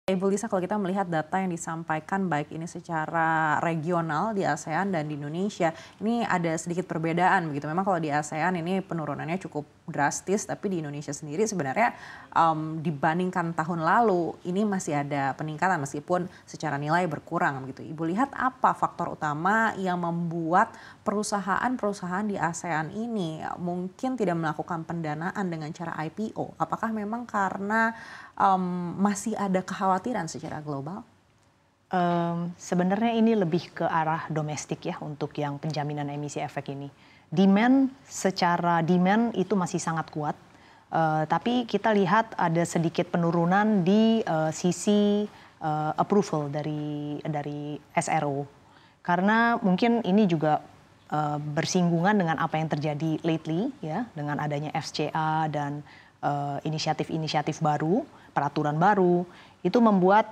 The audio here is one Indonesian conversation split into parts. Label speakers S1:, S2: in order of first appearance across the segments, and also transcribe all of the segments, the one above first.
S1: Ibu Lisa, kalau kita melihat data yang disampaikan baik ini secara regional di ASEAN dan di Indonesia, ini ada sedikit perbedaan begitu. Memang kalau di ASEAN ini penurunannya cukup drastis, tapi di Indonesia sendiri sebenarnya dibandingkan tahun lalu ini masih ada peningkatan meskipun secara nilai berkurang begitu. Ibu lihat apa faktor utama yang membuat perusahaan-perusahaan di ASEAN ini mungkin tidak melakukan pendanaan dengan cara IPO? Apakah memang karena masih ada kekhawatiran secara global?
S2: Sebenarnya ini lebih ke arah domestik ya untuk yang penjaminan emisi efek ini. Secara demand itu masih sangat kuat, tapi kita lihat ada sedikit penurunan di sisi approval dari SRO. Karena mungkin ini juga bersinggungan dengan apa yang terjadi lately ya, dengan adanya FCA dan inisiatif-inisiatif baru, peraturan baru, itu membuat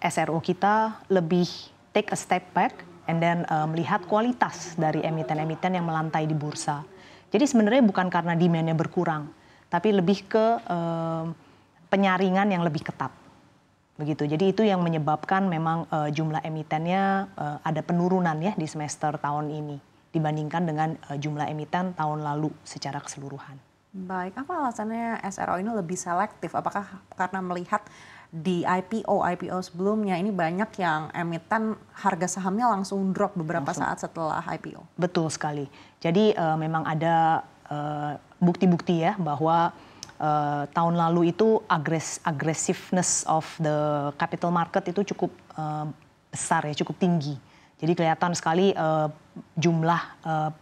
S2: SRO kita lebih take a step back and then melihat kualitas dari emiten-emiten yang melantai di bursa. Jadi sebenarnya bukan karena demand-nya berkurang, tapi lebih ke penyaringan yang lebih ketat. Begitu. Jadi itu yang menyebabkan memang jumlah emitennya ada penurunan ya di semester tahun ini dibandingkan dengan jumlah emiten tahun lalu secara keseluruhan.
S1: Baik, apa alasannya SRO ini lebih selektif? Apakah karena melihat di IPO sebelumnya ini banyak yang emiten harga sahamnya langsung drop beberapa saat setelah IPO?
S2: Betul sekali. Jadi memang ada bukti-bukti ya bahwa tahun lalu itu aggressiveness of the capital market itu cukup besar ya, cukup tinggi. Jadi kelihatan sekali jumlah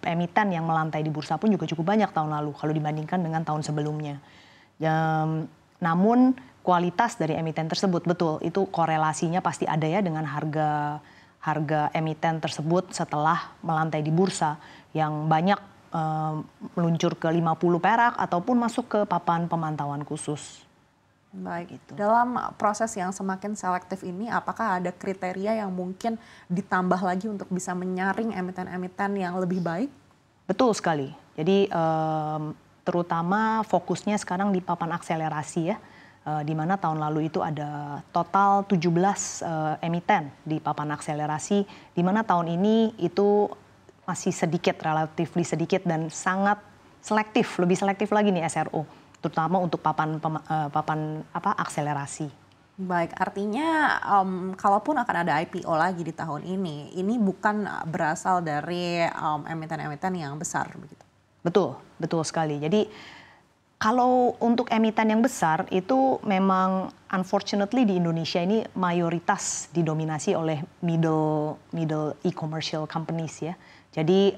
S2: emiten yang melantai di bursa pun juga cukup banyak tahun lalu kalau dibandingkan dengan tahun sebelumnya. Namun kualitas dari emiten tersebut betul itu korelasinya pasti ada ya dengan harga emiten tersebut setelah melantai di bursa yang banyak meluncur ke 50 perak ataupun masuk ke papan pemantauan khusus.
S1: Baik, itu. Dalam proses yang semakin selektif ini, apakah ada kriteria yang mungkin ditambah lagi untuk bisa menyaring emiten-emiten yang lebih baik?
S2: Betul sekali. Jadi terutama fokusnya sekarang di papan akselerasi ya, di mana tahun lalu itu ada total 17 emiten di papan akselerasi, di mana tahun ini itu masih sedikit, relatif sedikit dan sangat selektif, lebih selektif lagi nih SRO. Terutama untuk papan akselerasi.
S1: Baik, artinya kalaupun akan ada IPO lagi di tahun ini bukan berasal dari emiten-emiten yang besar begitu.
S2: Betul, betul sekali. Jadi kalau untuk emiten yang besar itu memang unfortunately di Indonesia ini mayoritas didominasi oleh middle e-commercial companies ya. Jadi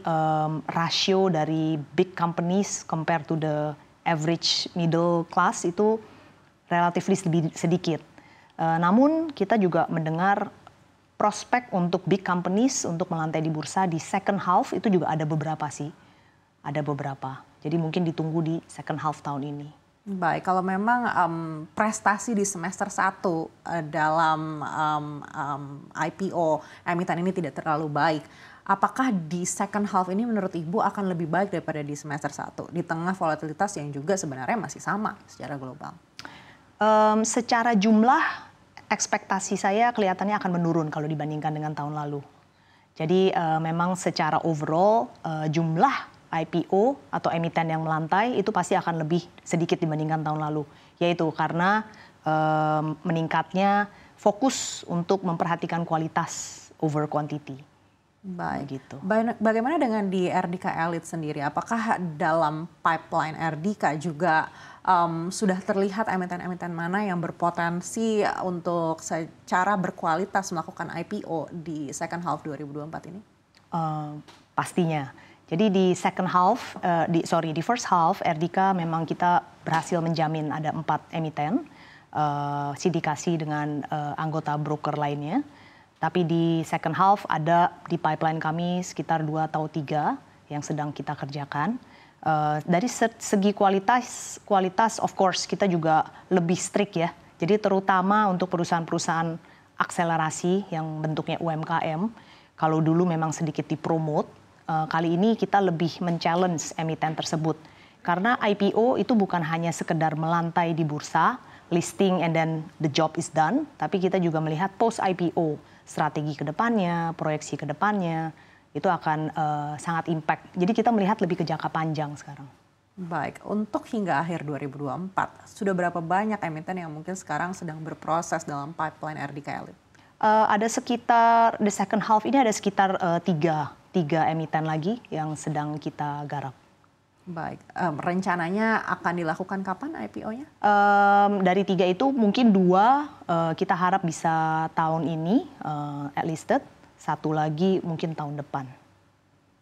S2: rasio dari big companies compared to the average middle class itu relatif lebih sedikit. Namun kita juga mendengar prospek untuk big companies untuk melantai di bursa di second half itu juga ada beberapa sih. Ada beberapa. Jadi mungkin ditunggu di second half tahun ini.
S1: Baik, kalau memang prestasi di semester 1 dalam IPO emiten ini tidak terlalu baik, apakah di second half ini menurut Ibu akan lebih baik daripada di semester 1 di tengah volatilitas yang juga sebenarnya masih sama secara global?
S2: Secara jumlah ekspektasi saya kelihatannya akan menurun kalau dibandingkan dengan tahun lalu. Jadi memang secara overall jumlah IPO atau emiten yang melantai itu pasti akan lebih sedikit dibandingkan tahun lalu. Yaitu karena meningkatnya fokus untuk memperhatikan kualitas over quantity.
S1: Baik, gitu. Bagaimana dengan di Erdika Elite sendiri? Apakah dalam pipeline Erdika juga sudah terlihat emiten-emiten mana yang berpotensi untuk secara berkualitas melakukan IPO di second half 2024 ini?
S2: Pastinya. Jadi di di first half Erdika memang kita berhasil menjamin ada 4 emiten sindikasi dengan anggota broker lainnya. Tapi di second half ada di pipeline kami sekitar 2 atau 3 yang sedang kita kerjakan. Dari segi kualitas of course kita juga lebih strict ya. Jadi terutama untuk perusahaan-perusahaan akselerasi yang bentuknya UMKM, kalau dulu memang sedikit dipromote, kali ini kita lebih men-challenge emiten tersebut. Karena IPO itu bukan hanya sekedar melantai di bursa, listing and then the job is done, tapi kita juga melihat post IPO, strategi ke depannya, proyeksi ke depannya, itu akan sangat impact. Jadi kita melihat lebih ke jangka panjang sekarang.
S1: Baik, untuk hingga akhir 2024, sudah berapa banyak emiten yang mungkin sekarang sedang berproses dalam pipeline RDK Elite?
S2: Ada sekitar, the second half ini ada sekitar tiga emiten lagi yang sedang kita garap.
S1: Baik, rencananya akan dilakukan kapan IPO-nya?
S2: Dari 3 itu mungkin 2 kita harap bisa tahun ini listed, 1 lagi mungkin tahun depan.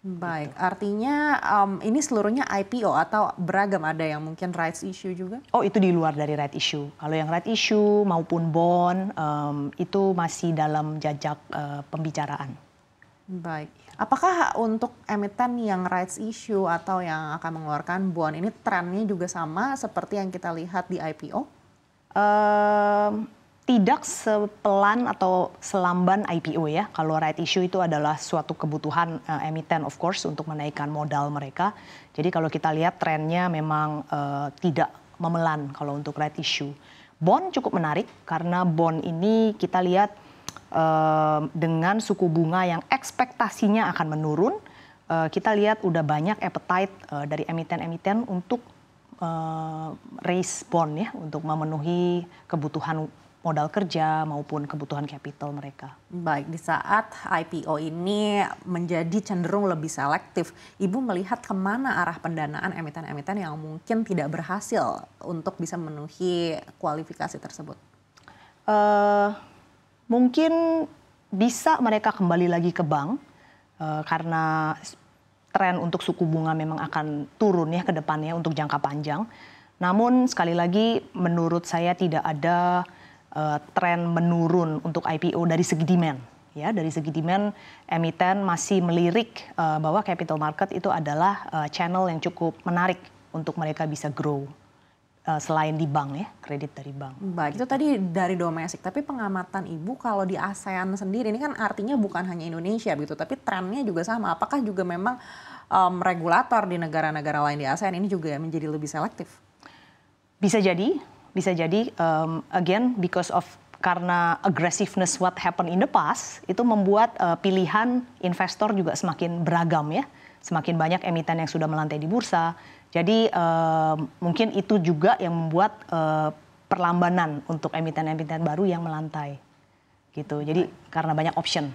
S1: Baik, artinya ini seluruhnya IPO atau beragam, ada yang mungkin rights issue juga?
S2: Oh, itu di luar dari right issue. Kalau yang right issue maupun bond itu masih dalam jajak pembicaraan.
S1: Baik, apakah untuk emiten yang rights issue atau yang akan mengeluarkan bond ini trennya juga sama seperti yang kita lihat di IPO?
S2: Tidak sepelan atau selamban IPO ya. Kalau right issue itu adalah suatu kebutuhan emiten of course untuk menaikkan modal mereka. Jadi kalau kita lihat trennya memang tidak memelan kalau untuk right issue. Bond cukup menarik karena bond ini kita lihat dengan suku bunga yang ekspektasinya akan menurun. Kita lihat udah banyak appetite dari emiten-emiten untuk raise bond ya, untuk memenuhi kebutuhan modal kerja maupun kebutuhan capital mereka.
S1: Baik, di saat IPO ini menjadi cenderung lebih selektif, Ibu melihat kemana arah pendanaan emiten-emiten yang mungkin tidak berhasil untuk bisa memenuhi kualifikasi tersebut?
S2: Mungkin bisa mereka kembali lagi ke bank karena tren untuk suku bunga memang akan turun ya ke depannya untuk jangka panjang. Namun sekali lagi menurut saya tidak ada tren menurun untuk IPO dari segi demand. Ya, dari segi demand, emiten masih melirik bahwa capital market itu adalah channel yang cukup menarik untuk mereka bisa grow. Selain di bank ya, kredit dari bank.
S1: Baik, itu tadi dari domestik, tapi pengamatan Ibu kalau di ASEAN sendiri, ini kan artinya bukan hanya Indonesia begitu, tapi trennya juga sama. Apakah juga memang regulator di negara-negara lain di ASEAN ini juga menjadi lebih selektif?
S2: Bisa jadi. Again, because of karena aggressiveness what happened in the past, itu membuat pilihan investor juga semakin beragam ya. Semakin banyak emiten yang sudah melantai di bursa. Jadi mungkin itu juga yang membuat perlambanan untuk emiten-emiten baru yang melantai. Gitu. Jadi karena banyak option.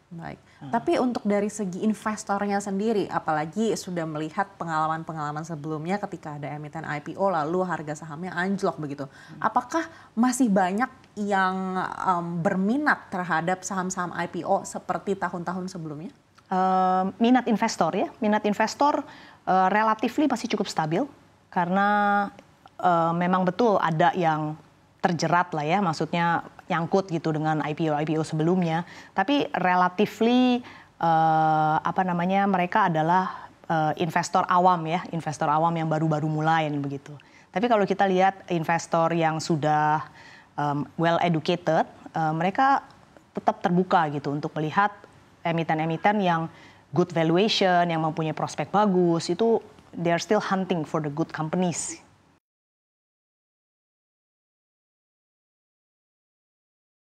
S1: Baik, tapi untuk dari segi investornya sendiri, apalagi sudah melihat pengalaman-pengalaman sebelumnya ketika ada emiten IPO lalu harga sahamnya anjlok begitu. Apakah masih banyak yang berminat terhadap saham-saham IPO seperti tahun-tahun sebelumnya?
S2: Minat investor ya, relatif masih cukup stabil karena memang betul ada yang terjerat lah ya, maksudnya nyangkut gitu dengan IPO sebelumnya. Tapi relatively mereka adalah investor awam ya, investor awam yang baru-baru mulai begitu. Tapi kalau kita lihat investor yang sudah well educated, mereka tetap terbuka gitu untuk melihat emiten-emiten yang good valuation, yang mempunyai prospek bagus, itu they are still hunting for the good companies.